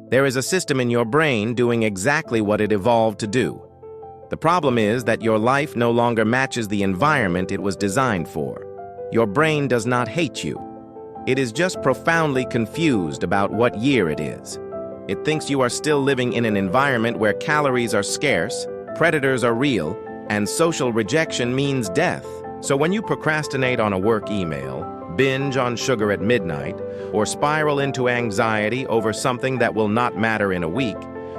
There is a system in your brain doing exactly what it evolved to do. The problem is that your life no longer matches the environment it was designed for. Your brain does not hate you. It is just profoundly confused about what year it is. It thinks you are still living in an environment where calories are scarce, predators are real, and social rejection means death. So when you procrastinate on a work email, binge on sugar at midnight, or spiral into anxiety over something that will not matter in a week,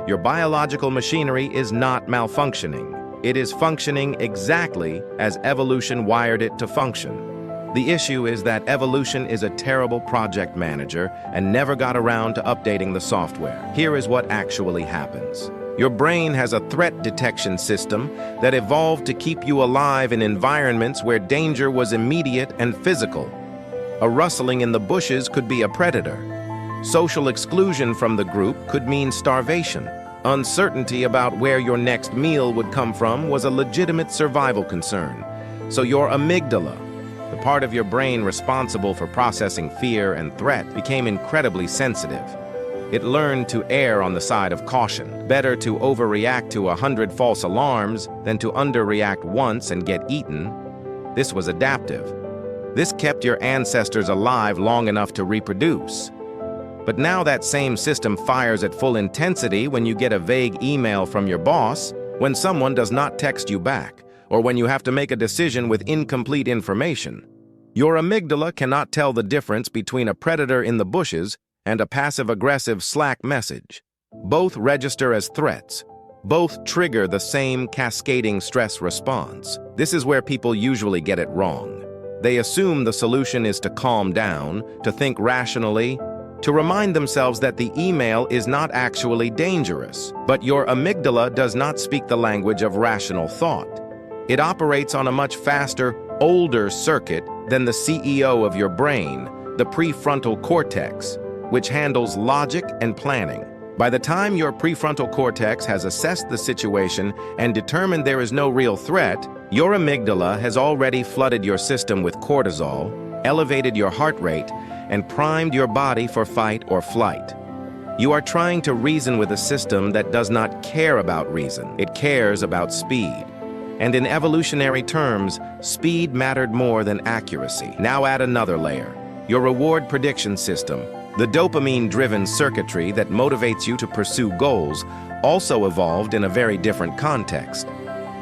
your biological machinery is not malfunctioning. It is functioning exactly as evolution wired it to function. The issue is that evolution is a terrible project manager and never got around to updating the software. Here is what actually happens. Your brain has a threat detection system that evolved to keep you alive in environments where danger was immediate and physical. A rustling in the bushes could be a predator. Social exclusion from the group could mean starvation. Uncertainty about where your next meal would come from was a legitimate survival concern. So your amygdala, the part of your brain responsible for processing fear and threat, became incredibly sensitive. It learned to err on the side of caution. Better to overreact to 100 false alarms than to underreact once and get eaten. This was adaptive. This kept your ancestors alive long enough to reproduce. But now that same system fires at full intensity when you get a vague email from your boss, when someone does not text you back, or when you have to make a decision with incomplete information. Your amygdala cannot tell the difference between a predator in the bushes and a passive-aggressive Slack message. Both register as threats. Both trigger the same cascading stress response. This is where people usually get it wrong. They assume the solution is to calm down, to think rationally, to remind themselves that the email is not actually dangerous. But your amygdala does not speak the language of rational thought. It operates on a much faster, older circuit than the CEO of your brain, the prefrontal cortex, which handles logic and planning. By the time your prefrontal cortex has assessed the situation and determined there is no real threat, your amygdala has already flooded your system with cortisol, elevated your heart rate, and primed your body for fight or flight. You are trying to reason with a system that does not care about reason. It cares about speed. And in evolutionary terms, speed mattered more than accuracy. Now add another layer. Your reward prediction system, the dopamine-driven circuitry that motivates you to pursue goals, also evolved in a very different context.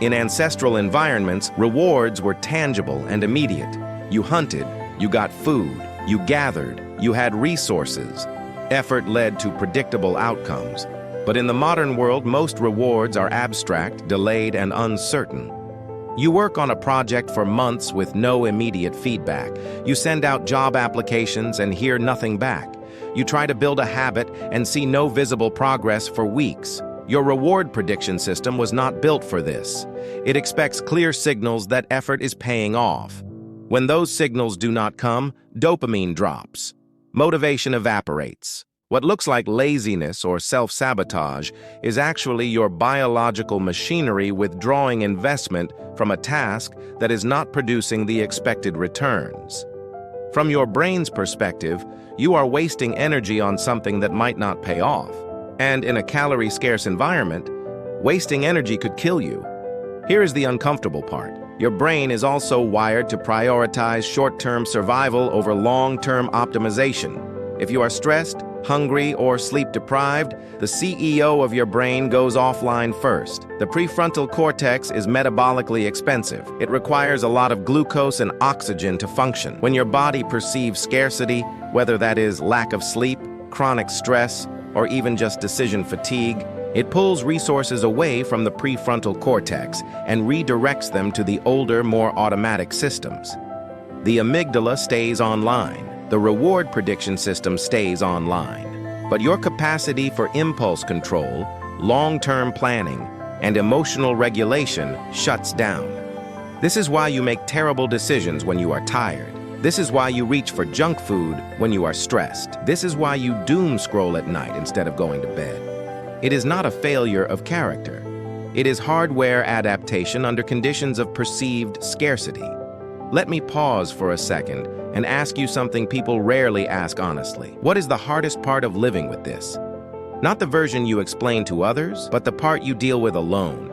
In ancestral environments, rewards were tangible and immediate. You hunted, you got food, you gathered, you had resources. Effort led to predictable outcomes. But in the modern world, most rewards are abstract, delayed, and uncertain. You work on a project for months with no immediate feedback. You send out job applications and hear nothing back. You try to build a habit and see no visible progress for weeks. Your reward prediction system was not built for this. It expects clear signals that effort is paying off. When those signals do not come, dopamine drops. Motivation evaporates. What looks like laziness or self-sabotage is actually your biological machinery withdrawing investment from a task that is not producing the expected returns. From your brain's perspective, you are wasting energy on something that might not pay off. And in a calorie-scarce environment, wasting energy could kill you. Here is the uncomfortable part. Your brain is also wired to prioritize short-term survival over long-term optimization. If you are stressed, hungry, or sleep-deprived, the CEO of your brain goes offline first. The prefrontal cortex is metabolically expensive. It requires a lot of glucose and oxygen to function. When your body perceives scarcity, whether that is lack of sleep, chronic stress, or even just decision fatigue, it pulls resources away from the prefrontal cortex and redirects them to the older, more automatic systems. The amygdala stays online. The reward prediction system stays online. But your capacity for impulse control, long-term planning, and emotional regulation shuts down. This is why you make terrible decisions when you are tired. This is why you reach for junk food when you are stressed. This is why you doom scroll at night instead of going to bed. It is not a failure of character. It is hardware adaptation under conditions of perceived scarcity. Let me pause for a second and ask you something people rarely ask honestly. What is the hardest part of living with this? Not the version you explain to others, but the part you deal with alone.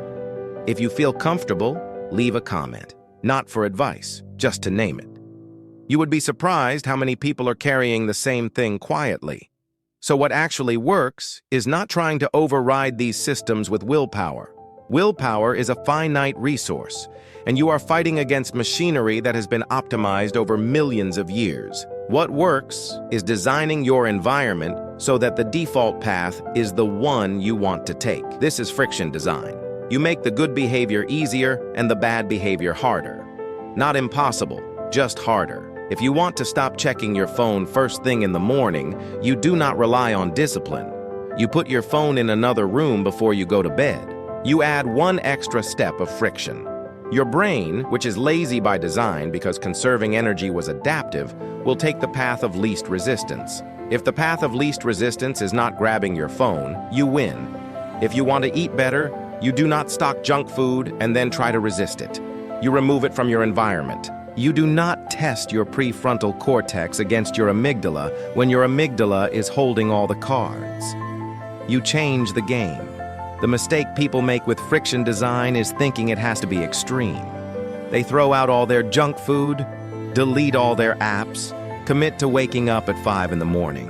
If you feel comfortable, leave a comment. Not for advice, just to name it. You would be surprised how many people are carrying the same thing quietly. So what actually works is not trying to override these systems with willpower. Willpower is a finite resource, and you are fighting against machinery that has been optimized over millions of years. What works is designing your environment so that the default path is the one you want to take. This is friction design. You make the good behavior easier and the bad behavior harder. Not impossible, just harder. If you want to stop checking your phone first thing in the morning, you do not rely on discipline. You put your phone in another room before you go to bed. You add one extra step of friction. Your brain, which is lazy by design because conserving energy was adaptive, will take the path of least resistance. If the path of least resistance is not grabbing your phone, you win. If you want to eat better, you do not stock junk food and then try to resist it. You remove it from your environment. You do not test your prefrontal cortex against your amygdala when your amygdala is holding all the cards. You change the game. The mistake people make with friction design is thinking it has to be extreme. They throw out all their junk food, delete all their apps, commit to waking up at 5 in the morning.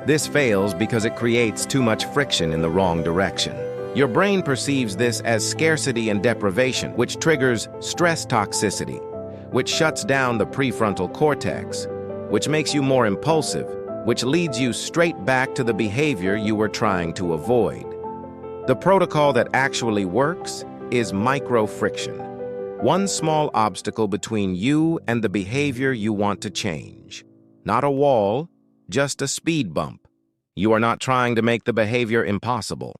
This fails because it creates too much friction in the wrong direction. Your brain perceives this as scarcity and deprivation, which triggers stress toxicity, which shuts down the prefrontal cortex, which makes you more impulsive, which leads you straight back to the behavior you were trying to avoid. The protocol that actually works is micro-friction. One small obstacle between you and the behavior you want to change. Not a wall, just a speed bump. You are not trying to make the behavior impossible.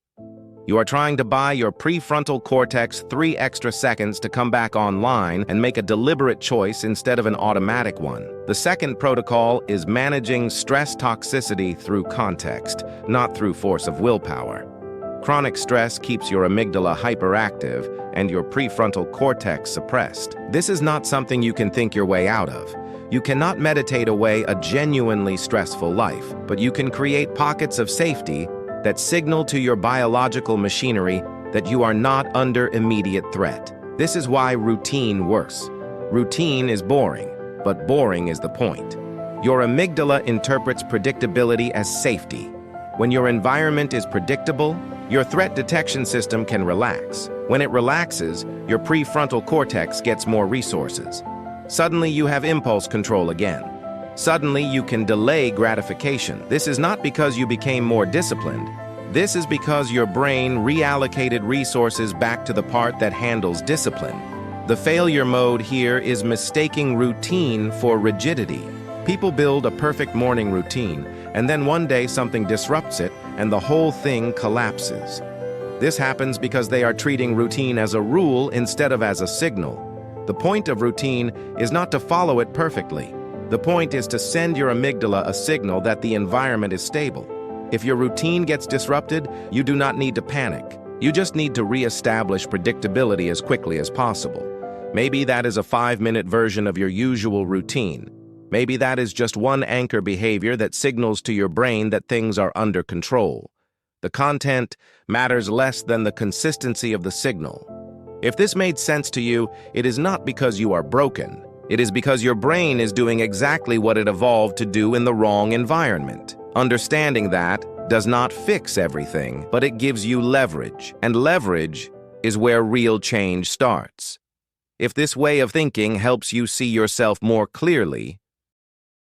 You are trying to buy your prefrontal cortex 3 extra seconds to come back online and make a deliberate choice instead of an automatic one. The second protocol is managing stress toxicity through context, not through force of willpower. Chronic stress keeps your amygdala hyperactive and your prefrontal cortex suppressed. This is not something you can think your way out of. You cannot meditate away a genuinely stressful life, but you can create pockets of safety that signal to your biological machinery that you are not under immediate threat. This is why routine works. Routine is boring, but boring is the point. Your amygdala interprets predictability as safety. When your environment is predictable, your threat detection system can relax. When it relaxes, your prefrontal cortex gets more resources. Suddenly you have impulse control again. Suddenly, you can delay gratification. This is not because you became more disciplined. This is because your brain reallocated resources back to the part that handles discipline. The failure mode here is mistaking routine for rigidity. People build a perfect morning routine, and then one day something disrupts it, and the whole thing collapses. This happens because they are treating routine as a rule instead of as a signal. The point of routine is not to follow it perfectly. The point is to send your amygdala a signal that the environment is stable. If your routine gets disrupted, you do not need to panic. You just need to re-establish predictability as quickly as possible. Maybe that is a 5-minute version of your usual routine. Maybe that is just one anchor behavior that signals to your brain that things are under control. The content matters less than the consistency of the signal. If this made sense to you, it is not because you are broken. It is because your brain is doing exactly what it evolved to do in the wrong environment. Understanding that does not fix everything, but it gives you leverage, and leverage is where real change starts. If this way of thinking helps you see yourself more clearly,